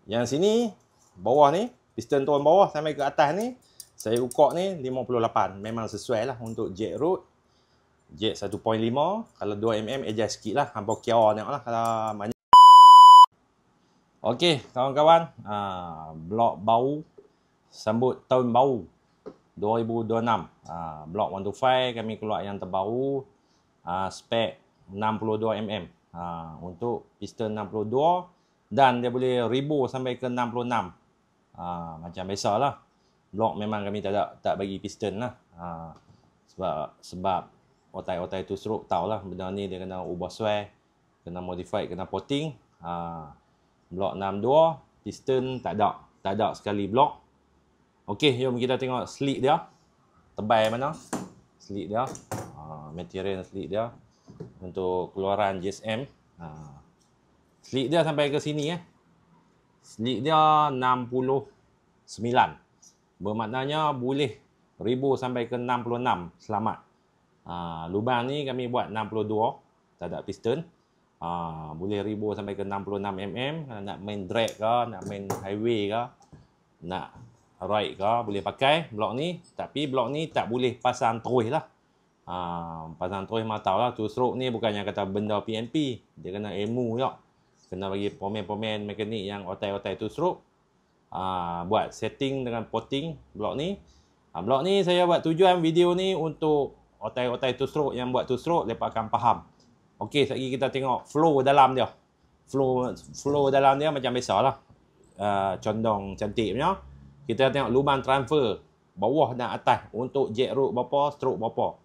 Yang sini, bawah ni, piston turun bawah sampai ke atas ni, saya ukur ni 58. Memang sesuai lah untuk jet road. Jet 1.5. Kalau 2mm adjust sikit lah. Hampa kira tengok lah kalau banyak. Okey, kawan-kawan. Blok baru. Sambut tahun baru 2026. Blok 125 kami keluar yang terbaru. Spek 62mm. Untuk piston 62. Dan dia boleh ribu sampai ke 66. Macam biasa lah. Blok memang kami tak bagi piston lah. Sebab otai-otai tu stroke tahulah benda ni dia kena ubah sway, kena modify, kena potting. Blok 62, piston tak ada sekali blok. Okey, jom kita tengok slit dia. Tebal mana? Slit dia. Material slit dia untuk keluaran GSM. Slit dia sampai ke sini Slit dia 69. Bermaknanya boleh ribu sampai ke 66 selamat. Lubang ni kami buat 62, tak ada piston. Boleh ribu sampai ke 66mm. Nak main drag ke, nak main highway ke, nak ride ke, boleh pakai blok ni. Tapi blok ni tak boleh pasang terus lah. Pasang terus memang tahu lah. Two stroke ni bukannya kata benda PNP. Dia kena ilmu je. Kena bagi pemain-pemain mekanik yang otai-otai two stroke. Buat setting dengan potting blok ni. Blok ni saya buat tujuan video ni untuk otai-otai two stroke yang buat two stroke, mereka akan faham. Okey, sekejap kita tengok flow dalam dia. Flow dalam dia macam biasa lah. Condong cantik punya. Kita tengok lubang transfer bawah dan atas untuk jet road berapa, stroke berapa.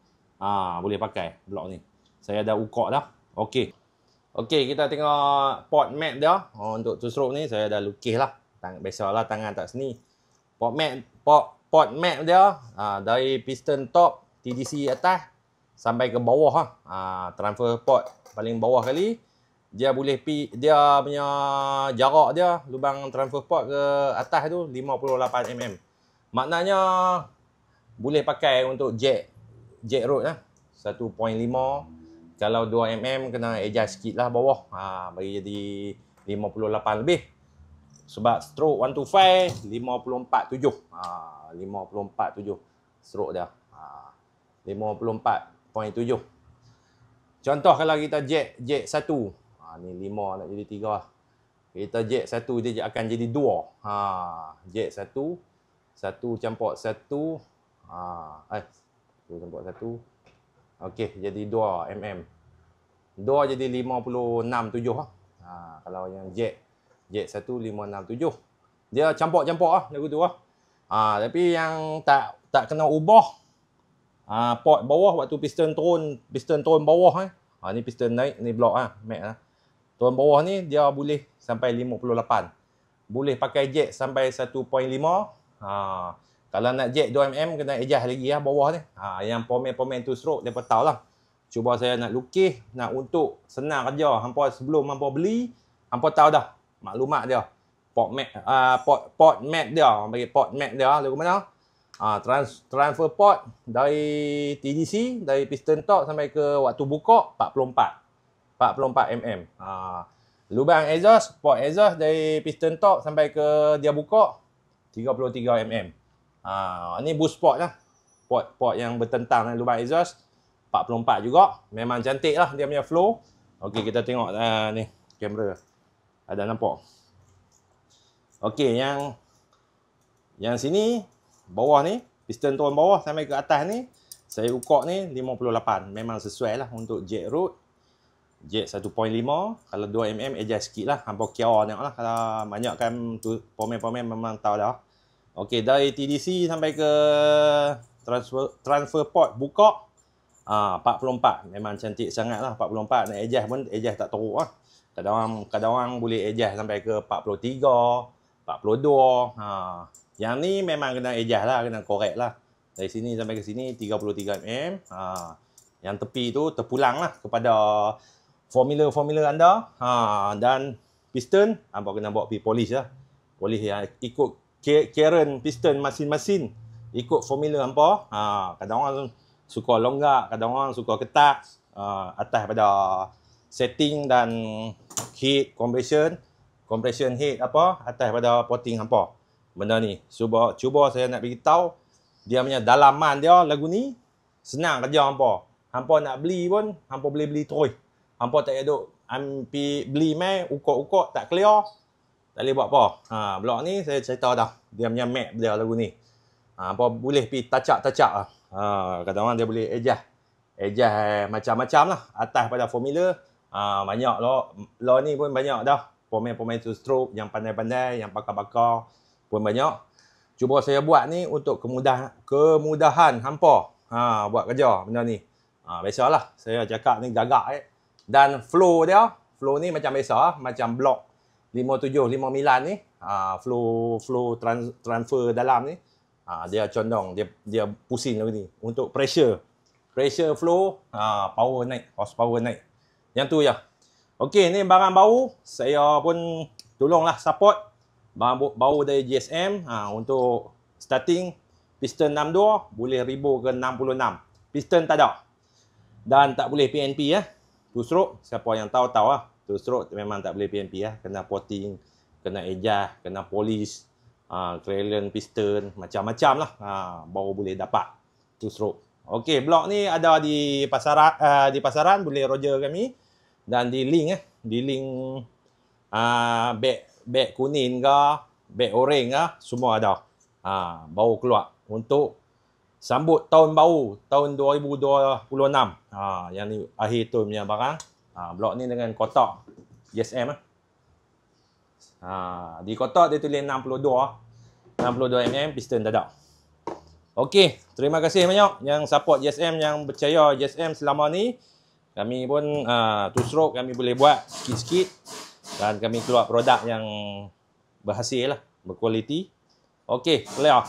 Boleh pakai blok ni. Saya dah ukur dah. Okey. Okey, kita tengok port map dia. Untuk two stroke ni saya dah lukis lah. Biasalah tangan tak seni. Port map dia dari piston top TDC atas sampai ke bawah transfer port paling bawah kali. Dia boleh dia punya jarak dia lubang transfer port ke atas tu 58mm. Maknanya boleh pakai untuk jet road 1.5. Kalau 2mm kena adjust sikit lah bawah. Bagi jadi 58 lebih. Sebab stroke 125 54.7. 54.7 stroke dia. 54.7. Contoh kalau kita jet 1. Ni 5 nak jadi 3. Kita jet 1 dia akan jadi 2. Jet 1 campur 1. 1 campur 1. Okey, jadi 2mm. 2 jadi 56.7 kalau yang jet 1 567. Dia campur-campur lagu tu tapi yang tak kena ubah port bawah waktu piston turun bawah ni piston naik, ni blok max turun bawah ni dia boleh sampai 58. Boleh pakai jet sampai 1.5. Kalau nak jet 2mm kena adjust lagi bawah ni. Yang pemain two stroke dia tahu lah. Cuba saya nak lukis, nak untuk senang kerja. Hampa sebelum hampa beli, hampa tahu dah maklumat dia. Port map dia, bagi port map dia lagu mana? Transfer port dari TDC, dari piston top sampai ke waktu buka 44mm. Lubang exhaust, port exhaust dari piston top sampai ke dia buka 33mm. Ni boost port lah. Port yang bertentang dengan lubang exhaust 44 juga. Memang cantik lah dia punya flow. Okey, kita tengok ni kamera. Ada nampak? Okey, yang sini bawah ni, piston turun bawah sampai ke atas ni, saya ukur ni 58. Memang sesuai lah untuk jet road. Jet 1.5. Kalau 2mm adjust sikit lah. Hampa kira tengok lah. Kalau banyak kan pemain-pemain memang tahu dah. Okey, dari TDC sampai ke transfer port buka 44. Memang cantik sangat lah 44. Nak adjust pun adjust tak teruk lah. Kadang-kadang boleh adjust sampai ke 43, 42. Yang ni memang kena adjust lah, kena korek lah. Dari sini sampai ke sini 33mm. Yang tepi tu terpulang lah kepada formula anda. Dan piston hampa kena bawa pergi polish lah. Polish yang ikut current piston masin-masin, ikut formula hampa. Kadang orang suka longgak, kadang orang suka ketat. Atas pada setting dan heat, compression compression head apa atas pada porting hampa. Benda ni cuba saya nak beritahu dia punya dalaman dia lagu ni senang kerja hampa. Hampa nak beli pun hampa boleh beli terus. Hampa tak ada ambil beli mai ukok-ukok tak clear. Tak boleh buat apa. Blok ni saya cerita dah. Dia punya map dia lagu ni. Hampa boleh pergi touch-up lah. Kadang-kadang dia boleh adjust macam-macam lah. Atas pada formula banyak lah ni pun banyak dah. Pemain-pemain two stroke yang pandai-pandai, yang pakar-pakar pun banyak. Cuba saya buat ni untuk kemudahan hampa buat kerja benda ni. Biasalah saya cakap ni gagak dan flow ni macam biasa, macam blok 57 59 ni, flow transfer dalam ni. Dia condong, dia pusing lagu ni untuk pressure flow, power naik, horsepower naik. Yang tu ya. Okey, ni barang baru, saya pun tolonglah support barang baru dari GSM untuk starting piston 62 boleh ribu ke 66. Piston tak ada. Dan tak boleh PNP two stroke, siapa yang tahu lah. Two stroke memang tak boleh PNP kena porting, kena adjust, kena polish, clearance piston, macam-macam lah baru boleh dapat two stroke. Okey, blok ni ada di pasaran boleh roger kami. Dan di link beg kuning ke, beg oren ke, semua ada. Baru keluar untuk sambut tahun baru, tahun 2026. Yang ni akhir tahun punya barang. Blok ni dengan kotak GSM. Di kotak dia tulis 62 mm, piston tak ada. Okey, terima kasih banyak yang support GSM, yang percaya GSM selama ni. Kami pun two stroke kami boleh buat sikit-sikit dan kami keluar produk yang berhasil lah, berkualiti. Okey, clear.